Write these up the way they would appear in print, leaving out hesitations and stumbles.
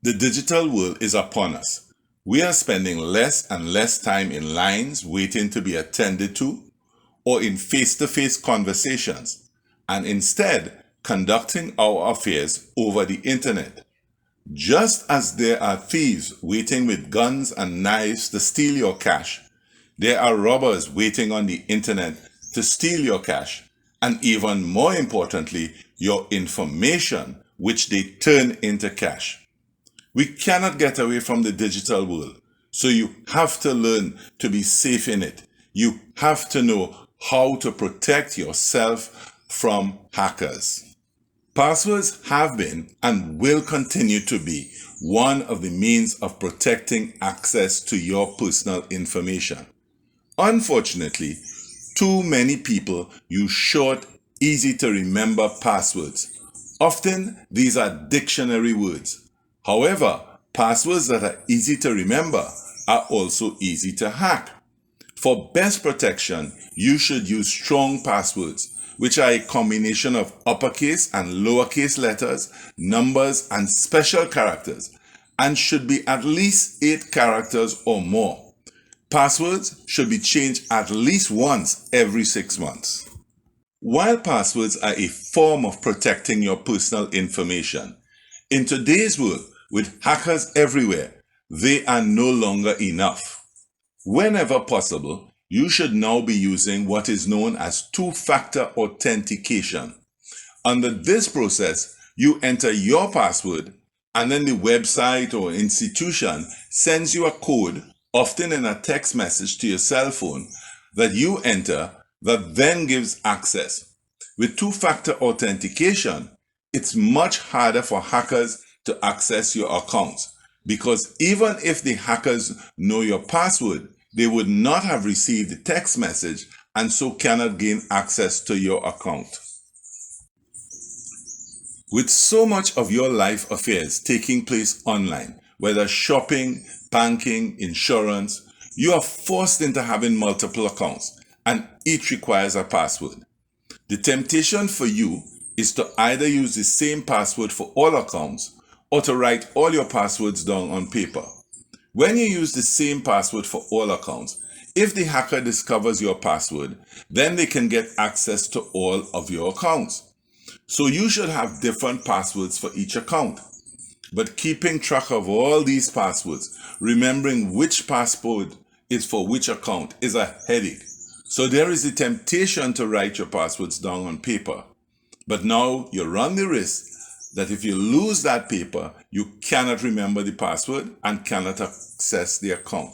The digital world is upon us. We are spending less and less time in lines waiting to be attended to or in face-to-face conversations, and instead conducting our affairs over the internet. Just as there are thieves waiting with guns and knives to steal your cash, there are robbers waiting on the internet to steal your cash, and even more importantly, your information, which they turn into cash. We cannot get away from the digital world, so you have to learn to be safe in it. You have to know how to protect yourself from hackers. Passwords have been and will continue to be one of the means of protecting access to your personal information. Unfortunately, too many people use short, easy to remember passwords. Often, these are dictionary words. However, passwords that are easy to remember are also easy to hack. For best protection, you should use strong passwords, which are a combination of uppercase and lowercase letters, numbers, and special characters, and should be at least 8 characters or more. Passwords should be changed at least once every 6 months. While passwords are a form of protecting your personal information, in today's world, with hackers everywhere, they are no longer enough. Whenever possible, you should now be using what is known as two-factor authentication. Under this process, you enter your password, and then the website or institution sends you a code, often in a text message to your cell phone, that you enter that then gives access. With two-factor authentication, it's much harder for hackers to access your accounts, because even if the hackers know your password, they would not have received the text message and so cannot gain access to your account. With so much of your life affairs taking place online, whether shopping, banking, insurance, you are forced into having multiple accounts, and each requires a password. The temptation for you is to either use the same password for all accounts or to write all your passwords down on paper. When you use the same password for all accounts, if the hacker discovers your password, then they can get access to all of your accounts. So you should have different passwords for each account. But keeping track of all these passwords, remembering which password is for which account, is a headache. So there is the temptation to write your passwords down on paper. But now you run the risk that if you lose that paper, you cannot remember the password and cannot access the account.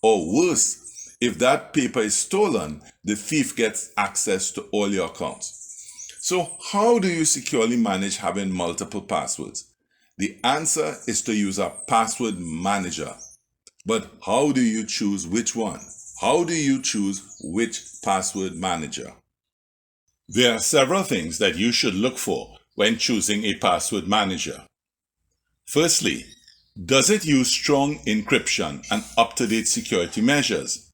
Or worse, if that paper is stolen, the thief gets access to all your accounts. So how do you securely manage having multiple passwords? The answer is to use a password manager. But how do you choose which one? How do you choose which password manager? There are several things that you should look for when choosing a password manager. Firstly, does it use strong encryption and up-to-date security measures?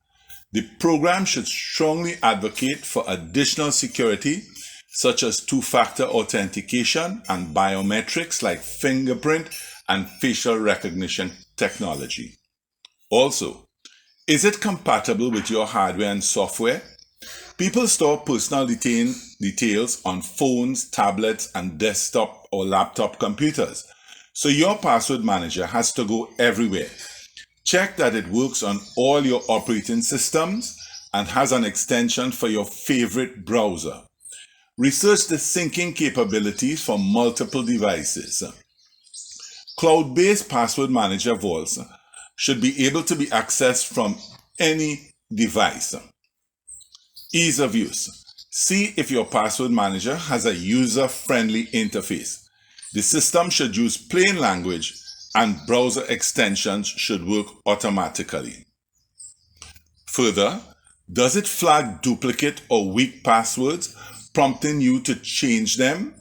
The program should strongly advocate for additional security, such as two-factor authentication and biometrics like fingerprint and facial recognition technology. Also, is it compatible with your hardware and software? People store personal details on phones, tablets, and desktop or laptop computers. So your password manager has to go everywhere. Check that it works on all your operating systems and has an extension for your favorite browser. Research the syncing capabilities for multiple devices. Cloud-based password manager vaults should be able to be accessed from any device. Ease of use. See if your password manager has a user-friendly interface. The system should use plain language and browser extensions should work automatically. Further, does it flag duplicate or weak passwords, prompting you to change them,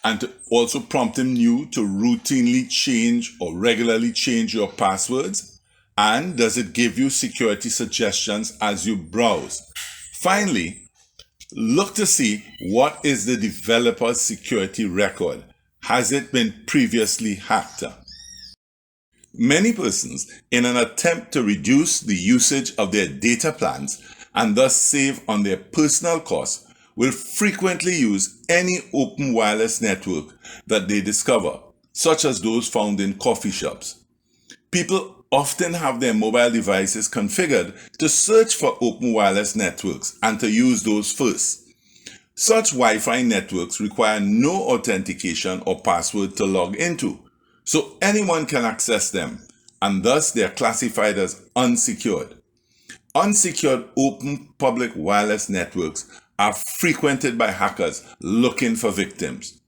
and also prompting you to routinely change or regularly change your passwords? And does it give you security suggestions as you browse? Finally, look to see what is the developer's security record. Has it been previously hacked? Many persons, in an attempt to reduce the usage of their data plans and thus save on their personal costs, will frequently use any open wireless network that they discover, such as those found in coffee shops. People often have their mobile devices configured to search for open wireless networks and to use those first. Such Wi-Fi networks require no authentication or password to log into, so anyone can access them, and thus they are classified as unsecured. Unsecured open public wireless networks are frequented by hackers looking for victims.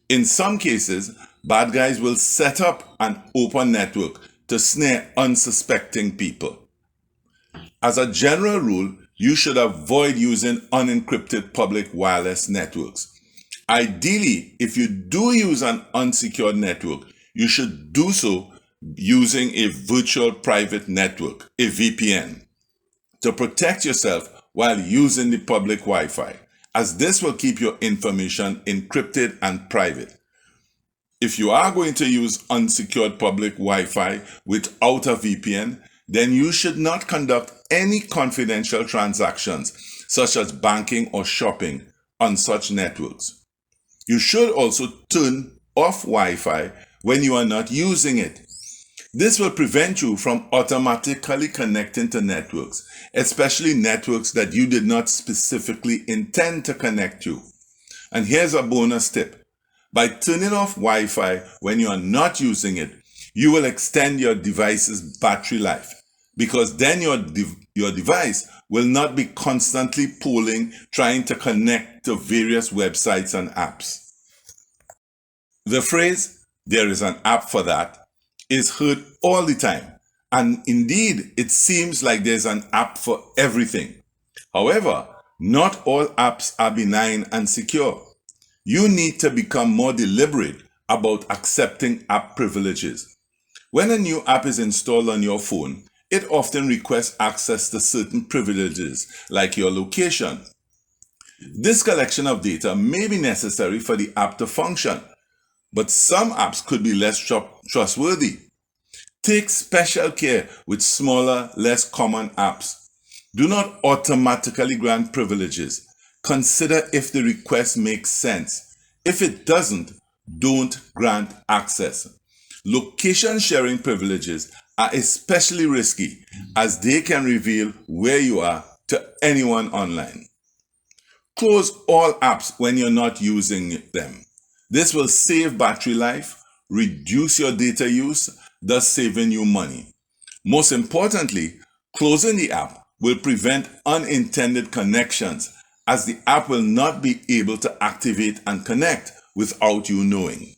In some cases, bad guys will set up an open network to snare unsuspecting people. As a general rule, you should avoid using unencrypted public wireless networks. Ideally, if you do use an unsecured network, you should do so using a virtual private network, a VPN, to protect yourself while using the public Wi-Fi, as this will keep your information encrypted and private. If you are going to use unsecured public Wi-Fi without a VPN, then you should not conduct any confidential transactions, such as banking or shopping, on such networks. You should also turn off Wi-Fi when you are not using it. This will prevent you from automatically connecting to networks, especially networks that you did not specifically intend to connect to. And here's a bonus tip. By turning off Wi-Fi when you are not using it, you will extend your device's battery life, because then your device will not be constantly polling, trying to connect to various websites and apps. The phrase, "there is an app for that," is heard all the time, and indeed it seems like there's an app for everything. However, not all apps are benign and secure. You need to become more deliberate about accepting app privileges. When a new app is installed on your phone, it often requests access to certain privileges, like your location. This collection of data may be necessary for the app to function, but some apps could be less trustworthy. Take special care with smaller, less common apps. Do not automatically grant privileges. Consider if the request makes sense. If it doesn't, don't grant access. Location sharing privileges are especially risky, as they can reveal where you are to anyone online. Close all apps when you're not using them. This will save battery life, reduce your data use, thus saving you money. Most importantly, closing the app will prevent unintended connections, as the app will not be able to activate and connect without you knowing.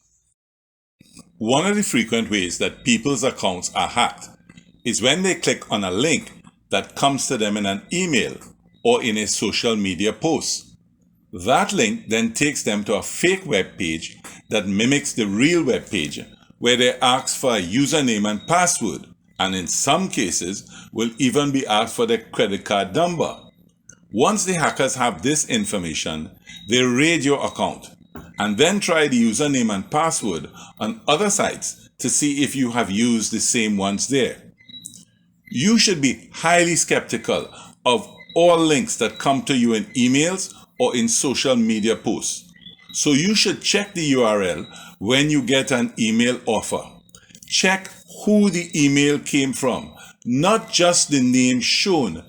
One of the frequent ways that people's accounts are hacked is when they click on a link that comes to them in an email or in a social media post. That link then takes them to a fake web page that mimics the real web page, where they ask for a username and password, and in some cases will even be asked for their credit card number. Once the hackers have this information, they raid your account and then try the username and password on other sites to see if you have used the same ones there. You should be highly skeptical of all links that come to you in emails or in social media posts. So you should check the URL when you get an email offer. Check who the email came from, not just the name shown.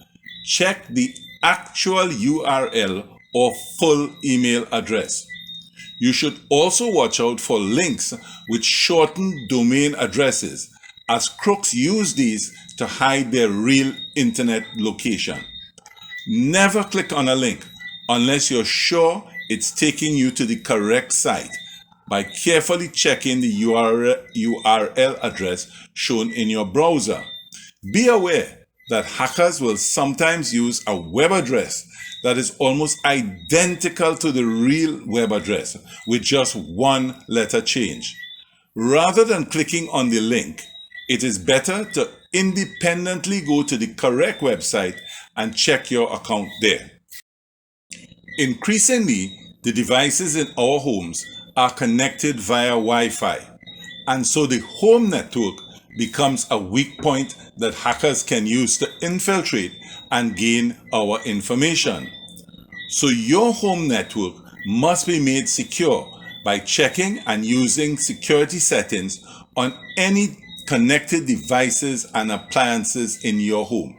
Check the actual URL or full email address. You should also watch out for links with shortened domain addresses, as crooks use these to hide their real internet location. Never click on a link unless you're sure it's taking you to the correct site by carefully checking the URL address shown in your browser. Be aware that hackers will sometimes use a web address that is almost identical to the real web address with just one letter change. Rather than clicking on the link, it is better to independently go to the correct website and check your account there. Increasingly, the devices in our homes are connected via Wi-Fi, and so the home network becomes a weak point that hackers can use to infiltrate and gain our information. So your home network must be made secure by checking and using security settings on any connected devices and appliances in your home.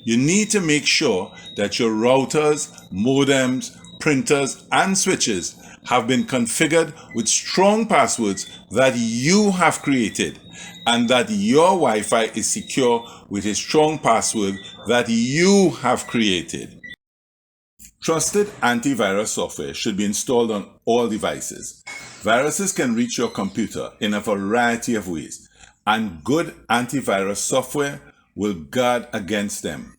You need to make sure that your routers, modems, printers, and switches have been configured with strong passwords that you have created, and that your Wi-Fi is secure with a strong password that you have created. Trusted antivirus software should be installed on all devices. Viruses can reach your computer in a variety of ways, and good antivirus software will guard against them.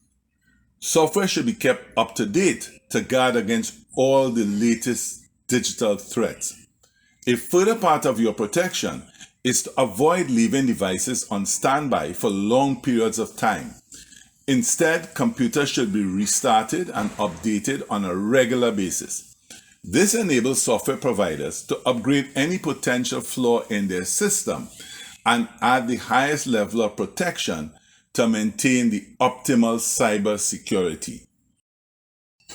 Software should be kept up to date to guard against all the latest digital threats. A further part of your protection is to avoid leaving devices on standby for long periods of time. Instead, computers should be restarted and updated on a regular basis. This enables software providers to upgrade any potential flaw in their system and add the highest level of protection to maintain the optimal cyber security.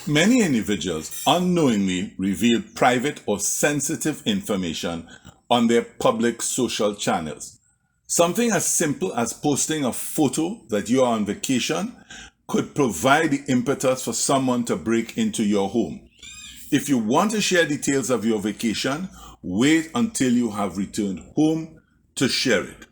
Many individuals unknowingly reveal private or sensitive information on their public social channels. Something as simple as posting a photo that you are on vacation could provide the impetus for someone to break into your home. If you want to share details of your vacation, wait until you have returned home to share it.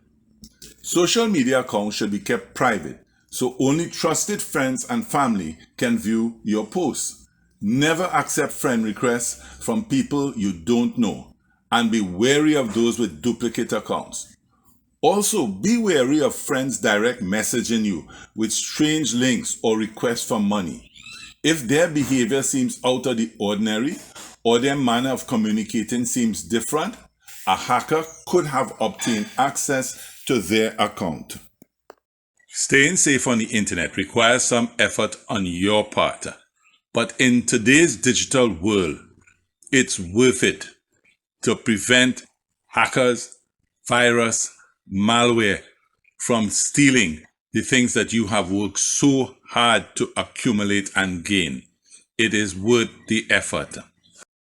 Social media accounts should be kept private, so only trusted friends and family can view your posts. Never accept friend requests from people you don't know, and be wary of those with duplicate accounts. Also, be wary of friends direct messaging you with strange links or requests for money. If their behavior seems out of the ordinary or their manner of communicating seems different, a hacker could have obtained access to their account. Staying safe on the internet requires some effort on your part, but in today's digital world, it's worth it to prevent hackers, virus, malware from stealing the things that you have worked so hard to accumulate and gain. It is worth the effort.